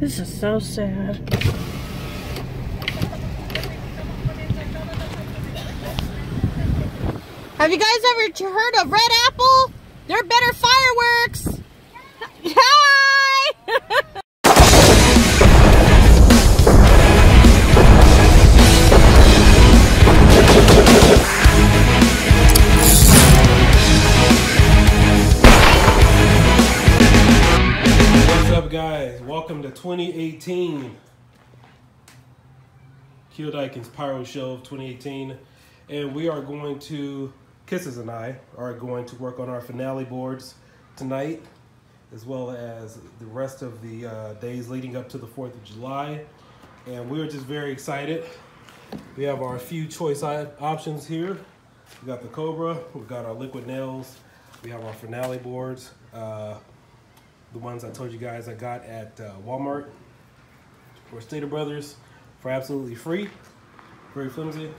This is so sad. Have you guys ever heard of Red Apple? They're better fireworks. Hi! What's up, guys? Welcome to 2018 Kioboomdiekin's Pyro Show of 2018, and we are going to, Kisses and I are going to work on our finale boards tonight, as well as the rest of the days leading up to the 4th of July. And we're just very excited. We have our few choice options here. We got the Cobra, we've got our liquid nails, we have our finale boards. The ones I told you guys I got at Walmart or Stater Brothers for absolutely free. Very flimsy,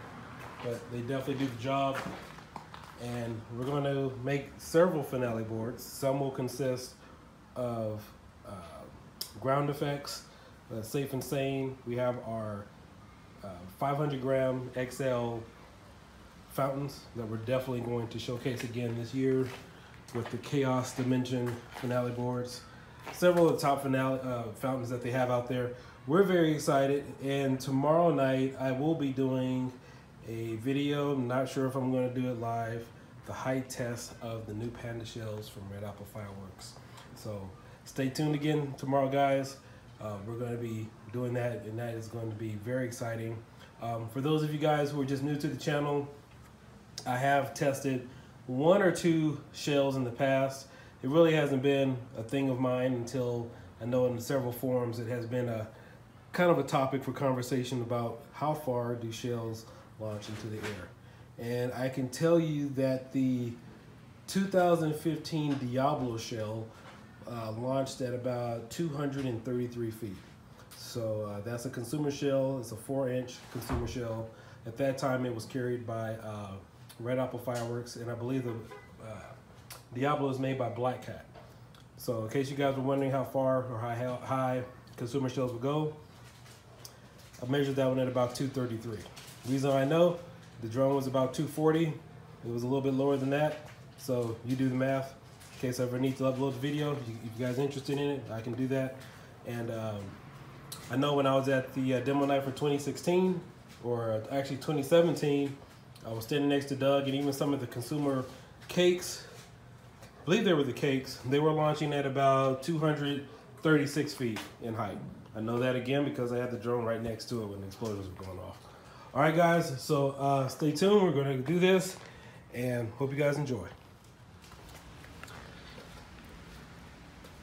but they definitely do the job. And we're going to make several finale boards. Some will consist of ground effects, safe and sane. We have our 500 gram XL fountains that we're definitely going to showcase again this year with the Chaos Dimension finale boards. Several of the top finale fountains that they have out there. We're very excited, and tomorrow night I will be doing a video. I'm not sure if I'm going to do it live. The height test of the new Panda shells from Red Apple Fireworks. So stay tuned again tomorrow, guys. We're going to be doing that, and that is going to be very exciting. For those of you guys who are just new to the channel, I have tested 1 or 2 shells in the past. It really hasn't been a thing of mine until I know in several forums it has been a kind of a topic for conversation about how far do shells launch into the air. And I can tell you that the 2015 Diablo shell launched at about 233 feet. So that's a consumer shell. It's a 4-inch consumer shell. At that time it was carried by Red Apple Fireworks, and I believe the Diablo is made by Black Cat. So in case you guys were wondering how far or how high consumer shells would go, I measured that one at about 233. Reason I know, the drone was about 240. It was a little bit lower than that. So you do the math. In case I ever need to upload the video, if you guys are interested in it, I can do that. And I know when I was at the demo night for 2016, or actually 2017, I was standing next to Doug, and even some of the consumer cakes, I believe they were the cakes, they were launching at about 236 feet in height. I know that again because I had the drone right next to it when the explosions were going off. All right, guys, so stay tuned. We're going to do this, and hope you guys enjoy.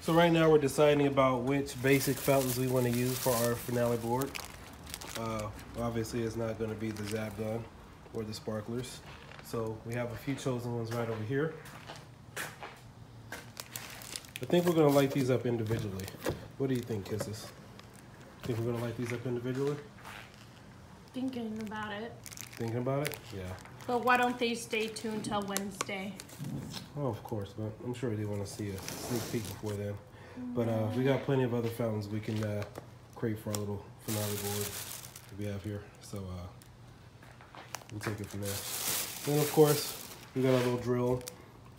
So right now we're deciding about which basic fountains we want to use for our finale board. Obviously, it's not going to be the Zap Gun or the sparklers. So we have a few chosen ones right over here. I think we're going to light these up individually. What do you think, Kisses? Think we're going to light these up individually? Thinking about it. Thinking about it? Yeah. But why don't they stay tuned till Wednesday? Oh, of course, but I'm sure they want to see a sneak peek before then. But we got plenty of other fountains we can create for our little finale board that we have here. So we'll take it from there. Then, of course, we got our little drill.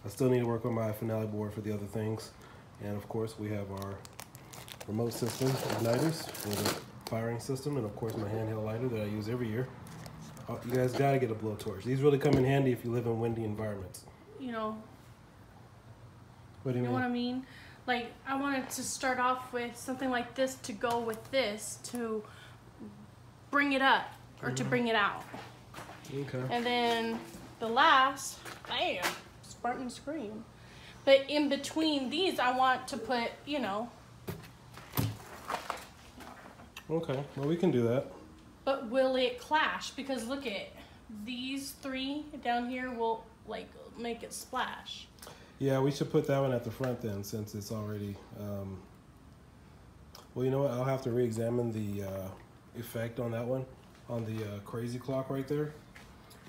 I still need to work on my finale board for the other things. And, of course, we have our remote system igniters for the firing system, and of course my handheld lighter that I use every year. You guys gotta get a blowtorch. These really come in handy if you live in windy environments. You know. What do you mean? You know what I mean? Like, I wanted to start off with something like this to go with this to bring it up or to bring it out. Okay. And then the last, bam, Spartan Scream. But in between these, I want to put, you know. Okay, well we can do that. But will it clash? Because look at these 3 down here will like make it splash. Yeah, we should put that one at the front then, since it's already. Well, you know what? I'll have to re-examine the effect on that one, on the crazy clock right there,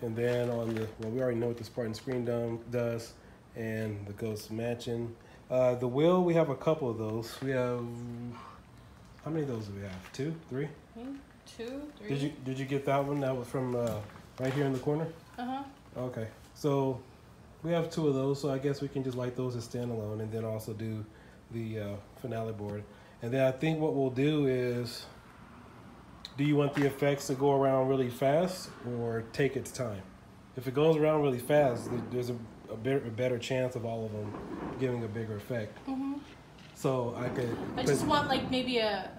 and then on the. Well, we already know what the Spartan Scream does, and the Ghost Mansion. The wheel, we have a couple of those. We have How many of those do we have? 2, 3? 2, 3. Did you get that one? That was from right here in the corner? Uh-huh. Okay. So we have 2 of those, so I guess we can just light those as standalone and then also do the finale board. And then I think what we'll do is, do you want the effects to go around really fast or take its time? If it goes around really fast, there's a better chance of all of them giving a bigger effect. Mm-hmm. So I could... I just want like maybe a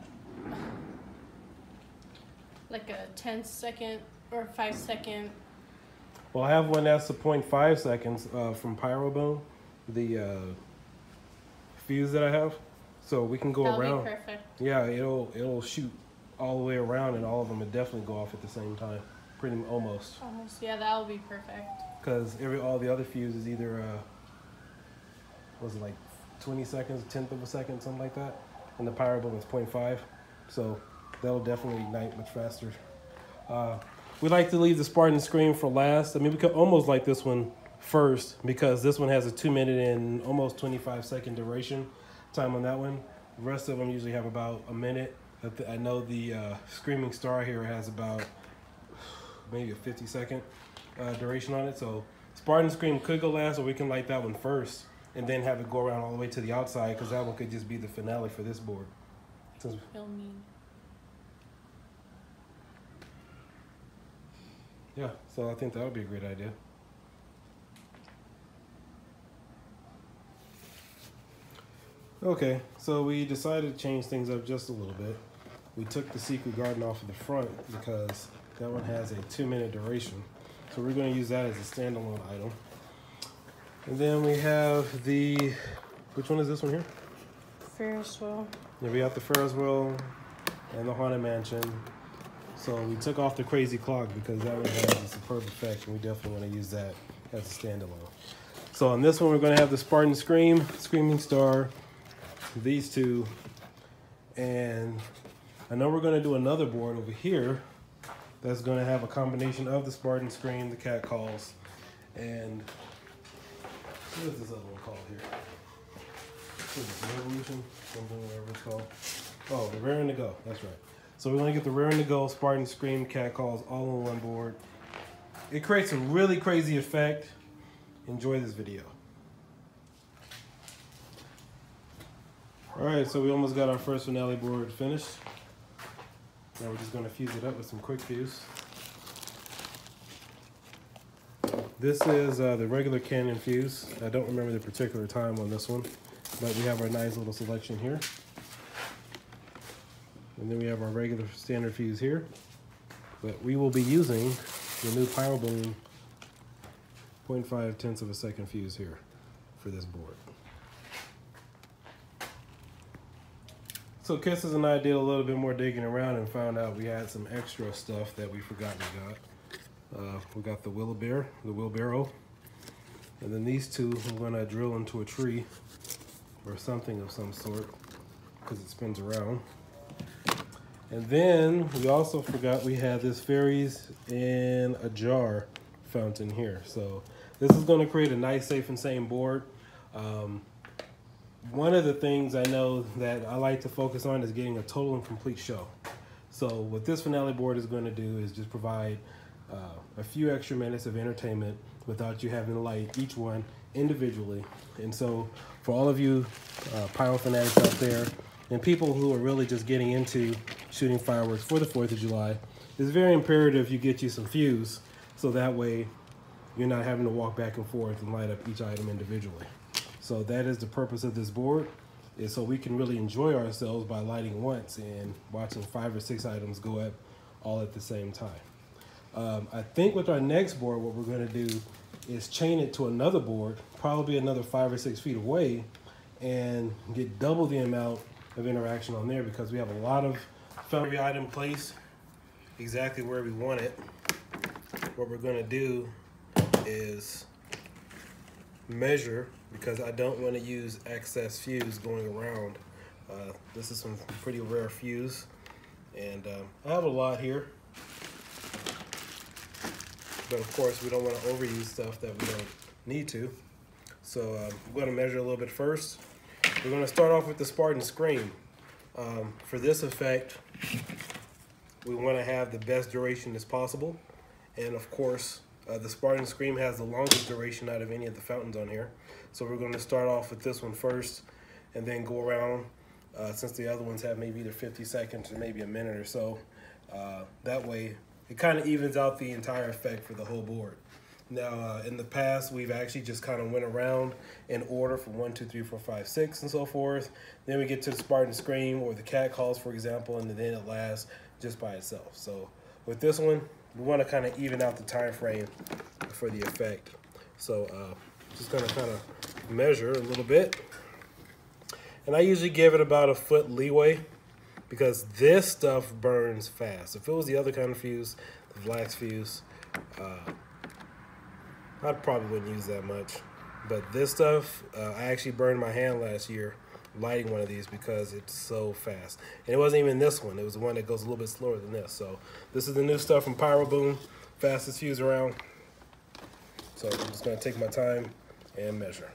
10-second or 5-second. Well, I have one that's a 0.5 seconds from pyroboom, the fuse that I have. So we can go around. That'll be perfect. Yeah, it'll shoot all the way around, and all of them would definitely go off at the same time. Pretty almost. Almost, yeah, that'll be perfect. Because all the other fuses either was it like 20 seconds, 1/10 of a second, something like that, and the pyroboom is 0.5. So that'll definitely ignite much faster. We like to leave the Spartan Scream for last. I mean, we could almost like this one first because this one has a 2-minute and almost 25-second duration time on that one. The rest of them usually have about a minute. I know the Screaming Star here has about maybe a 50-second duration on it. So Spartan Scream could go last, or we can light that one first and then have it go around all the way to the outside, because that one could just be the finale for this board. Feel mean. Yeah, so I think that would be a great idea. Okay, so we decided to change things up just a little bit. We took the Secret Garden off of the front because that one has a 2-minute duration. So we're going to use that as a standalone item. And then we have the, which one is this one here? Ferris wheel. Yeah, we got the Ferris wheel and the Haunted Mansion. So we took off the Crazy Clock because that one has a superb effect, and we definitely want to use that as a standalone. So on this one, we're going to have the Spartan Scream, Screaming Star, these 2, and I know we're going to do another board over here that's going to have a combination of the Spartan Scream, the catcalls, and what is this other one called here? What is this, Revolution? Something, whatever it's called. Oh, the Rare and the Go, that's right. So we're going to get the Rare and the Go, Spartan Scream, catcalls all on one board. It creates a really crazy effect. Enjoy this video. Alright, so we almost got our first finale board finished. Now we're just going to fuse it up with some quick fuse. This is the regular Canon fuse. I don't remember the particular time on this one, but we have our nice little selection here. And then we have our regular standard fuse here. But we will be using the new pyroboom 0.5 of a second fuse here for this board. So Kisses and I did a little bit more digging around and found out we had some extra stuff that we forgot we got. We got the wheelbarrow, and then these 2 we're gonna drill into a tree or something of some sort because it spins around. And then we also forgot we had this fairies in a jar fountain here. So this is gonna create a nice, safe, and sane board. One of the things I know that I like to focus on is getting a total and complete show. So what this finale board is going to do is just provide a few extra minutes of entertainment without you having to light each one individually. And so for all of you pyro fanatics out there and people who are really just getting into shooting fireworks for the 4th of July, it's very imperative you get you some fuse so that way you're not having to walk back and forth and light up each item individually. So that is the purpose of this board, is so we can really enjoy ourselves by lighting once and watching 5 or 6 items go up all at the same time. I think with our next board, what we're going to do is chain it to another board, probably another 5 or 6 feet away, and get double the amount of interaction on there because we have a lot of every item placed exactly where we want it. What we're going to do is measure, because I don't want to use excess fuse going around. This is some pretty rare fuse, and I have a lot here, but of course we don't want to overuse stuff that we don't need to. So I'm going to measure a little bit first. We're going to start off with the Spartan Scream. For this effect, we want to have the best duration as possible. And of course, the Spartan Scream has the longest duration out of any of the fountains on here. So we're going to start off with this one first and then go around, since the other ones have maybe either 50 seconds or maybe a minute or so. That way, it kind of evens out the entire effect for the whole board. Now, in the past, we've actually just kind of went around in order from 1, 2, 3, 4, 5, 6, and so forth. Then we get to the Spartan Scream or the catcalls, for example, and then it lasts just by itself. So with this one, we want to kind of even out the time frame for the effect. So just going to kind of measure a little bit. And I usually give it about a foot leeway because this stuff burns fast. If it was the other kind of fuse, the flax fuse, I probably wouldn't use that much. But this stuff, I actually burned my hand last year lighting one of these because it's so fast. And it wasn't even this one. It was the one that goes a little bit slower than this. So this is the new stuff from Pyroboom, fastest fuse around. So I'm just going to take my time and measure.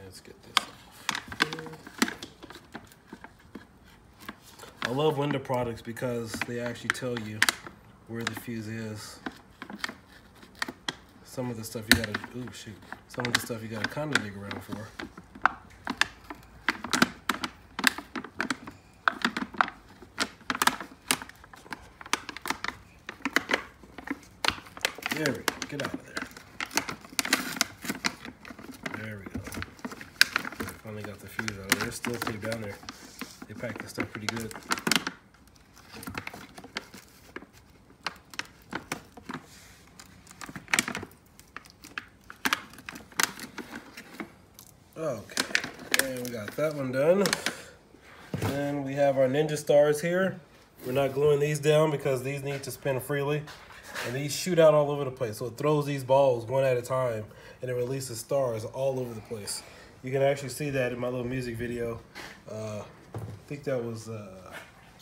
Let's get this off. I love Winda products because they actually tell you where the fuse is. Some of the stuff you gotta, ooh, shoot. Some of the stuff you gotta kind of dig around for. There we go, get out of there. There we go. Finally got the fuse out of there. It's still pretty down there. They pack this stuff pretty good. Okay, and we got that one done. Then we have our ninja stars here. We're not gluing these down because these need to spin freely. And these shoot out all over the place. So it throws these balls one at a time and it releases stars all over the place. You can actually see that in my little music video. I think that was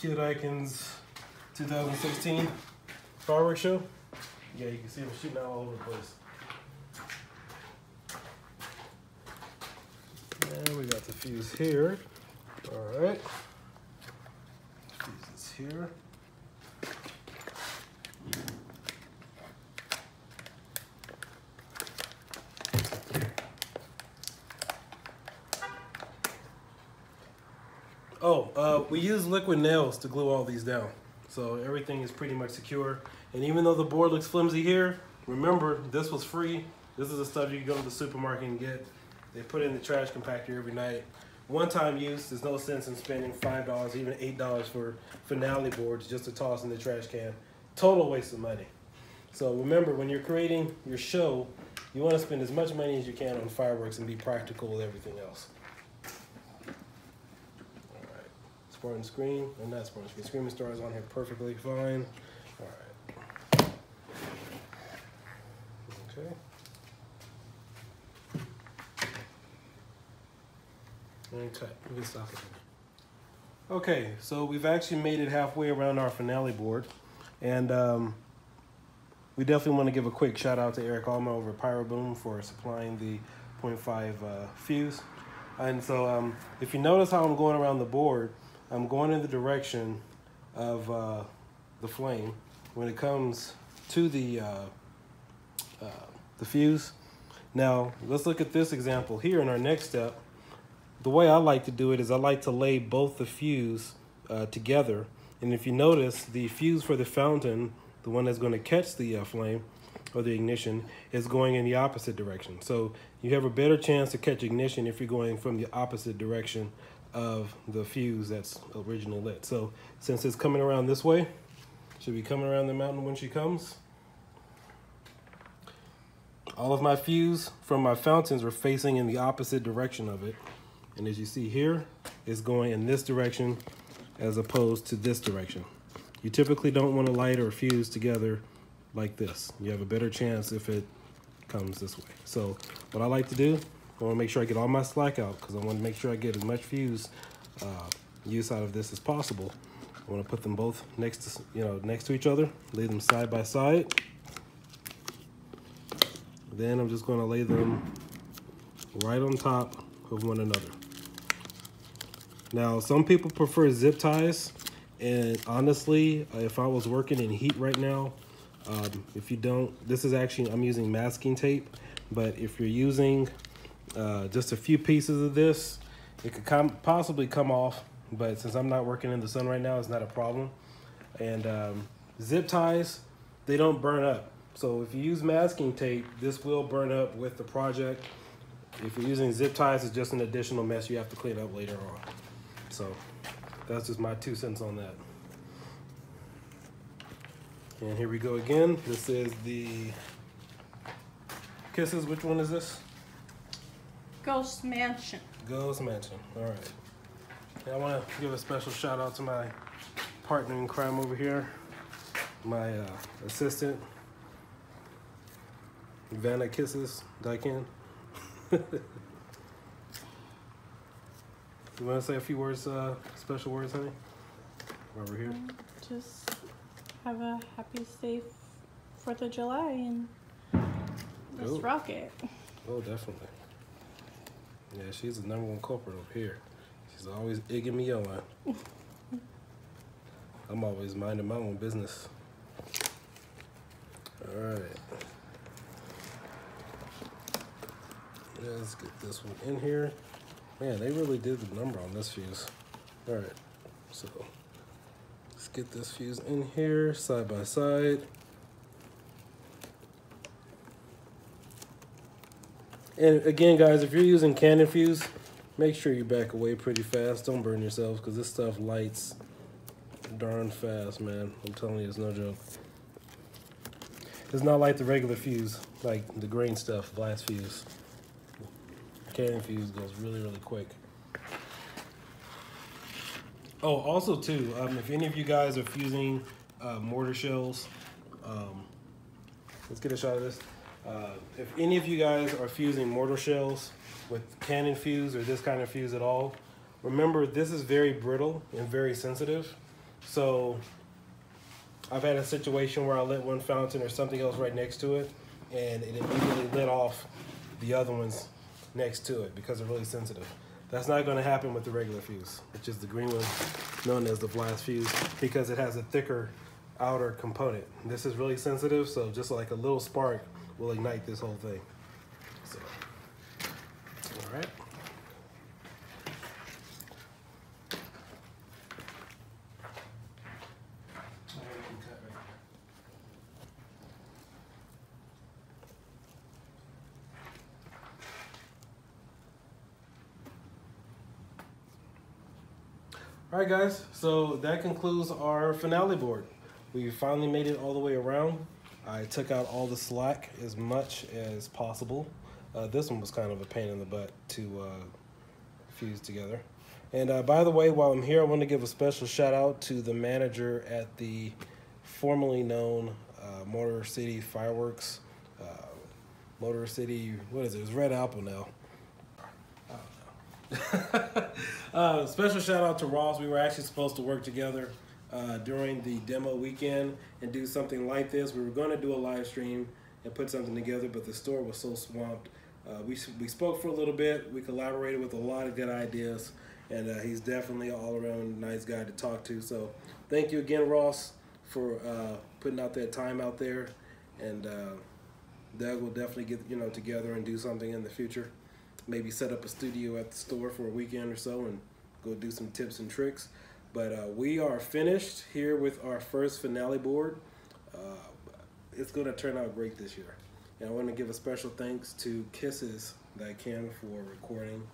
kioboomdiekin's 2016 Firework show. Yeah, you can see them shooting out all over the place. And we got the fuse here. All right. Fuse is here. We use liquid nails to glue all these down. So everything is pretty much secure. And even though the board looks flimsy here, remember, this was free. This is the stuff you can go to the supermarket and get. They put it in the trash compactor every night. One-time use, there's no sense in spending $5, even $8 for finale boards just to toss in the trash can. Total waste of money. So remember, when you're creating your show, you want to spend as much money as you can on fireworks and be practical with everything else. All right, Spartan Scream, and not Spartan Scream. Screaming Stars on here perfectly fine. All right. Okay. Okay, we can stop it. Okay, so we've actually made it halfway around our finale board, and we definitely want to give a quick shout out to Eric Alma over at Pyroboom for supplying the 0.5 fuse. And so if you notice how I'm going around the board, I'm going in the direction of the flame when it comes to the fuse. Now let's look at this example here in our next step. The way I like to do it is I like to lay both the fuse together. And if you notice, the fuse for the fountain, the one that's going to catch the flame or the ignition, is going in the opposite direction. So you have a better chance to catch ignition if you're going from the opposite direction of the fuse that's originally lit. So since it's coming around this way, should be coming around the mountain when she comes. All of my fuse from my fountains are facing in the opposite direction of it. And as you see here, it's going in this direction as opposed to this direction. You typically don't want to light or fuse together like this. You have a better chance if it comes this way. So what I like to do, I want to make sure I get all my slack out because I want to make sure I get as much fuse use out of this as possible. I want to put them both next to, next to each other, lay them side by side. Then I'm just going to lay them right on top of one another. Now, some people prefer zip ties, and honestly, if I was working in heat right now, if you don't, this is actually, I'm using masking tape, but if you're using just a few pieces of this, it could possibly come off, but since I'm not working in the sun right now, it's not a problem. And zip ties, they don't burn up. So if you use masking tape, this will burn up with the project. If you're using zip ties, it's just an additional mess you have to clean up later on. So that's just my 2 cents on that. And here we go again. This is the Kisses. Which one is this? Ghost Mansion. Ghost Mansion. All right. I want to give a special shout out to my partner in crime over here, my assistant, Winda Spartan. You want to say a few words, special words, honey? While we're here. Just have a happy, safe 4th of July and let's rock it. Oh, definitely. Yeah, she's the #1 culprit over here. She's always egging me on. I'm always minding my own business. All right. Let's get this one in here. Man, they really did the number on this fuse. All right, so let's get this fuse in here side by side. And again, guys, if you're using Canon fuse, make sure you back away pretty fast. Don't burn yourselves, because this stuff lights darn fast, man. I'm telling you, it's no joke. It's not like the regular fuse, like the green stuff, glass fuse. Canon fuse goes really, really quick. Oh, also too, if any of you guys are fusing mortar shells, let's get a shot of this. If any of you guys are fusing mortar shells with Canon fuse or this kind of fuse at all, remember this is very brittle and very sensitive. So I've had a situation where I lit one fountain or something else right next to it, and it immediately lit off the other ones next to it because they're really sensitive. That's not going to happen with the regular fuse, which is the green one known as the blast fuse, because it has a thicker outer component. This is really sensitive, so just like a little spark will ignite this whole thing. So, all right. All right, guys, so that concludes our finale board. We finally made it all the way around. I took out all the slack as much as possible. This one was kind of a pain in the butt to fuse together. And by the way, while I'm here, I want to give a special shout out to the manager at the formerly known Motor City Fireworks. Motor City, what is it? It's Red Apple now. Special shout out to Ross. We were actually supposed to work together during the demo weekend and do something like this. We were going to do a live stream and put something together, but the store was so swamped. We spoke for a little bit. We collaborated with a lot of good ideas, and he's definitely an all-around nice guy to talk to. So thank you again, Ross, for putting out that time out there. And Doug will definitely get together and do something in the future. Maybe set up a studio at the store for a weekend or so and go do some tips and tricks. But we are finished here with our first finale board. It's going to turn out great this year. And I want to give a special thanks to kioboomdiekin for recording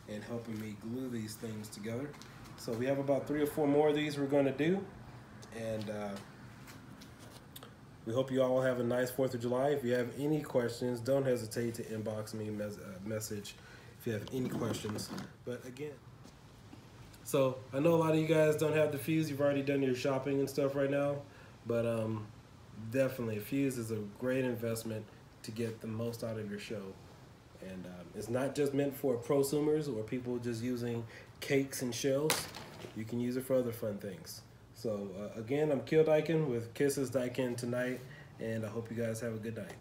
and helping me glue these things together. So we have about 3 or 4 more of these we're going to do. And we hope you all have a nice 4th of July. If you have any questions, don't hesitate to inbox me a message if you have any questions. But again, so I know a lot of you guys don't have the fuse. You've already done your shopping and stuff right now. But definitely, a fuse is a great investment to get the most out of your show. And it's not just meant for prosumers or people just using cakes and shells. You can use it for other fun things. So again, I'm kioboomdiekin with kioboomdiekin tonight, and I hope you guys have a good night.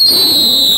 Bye.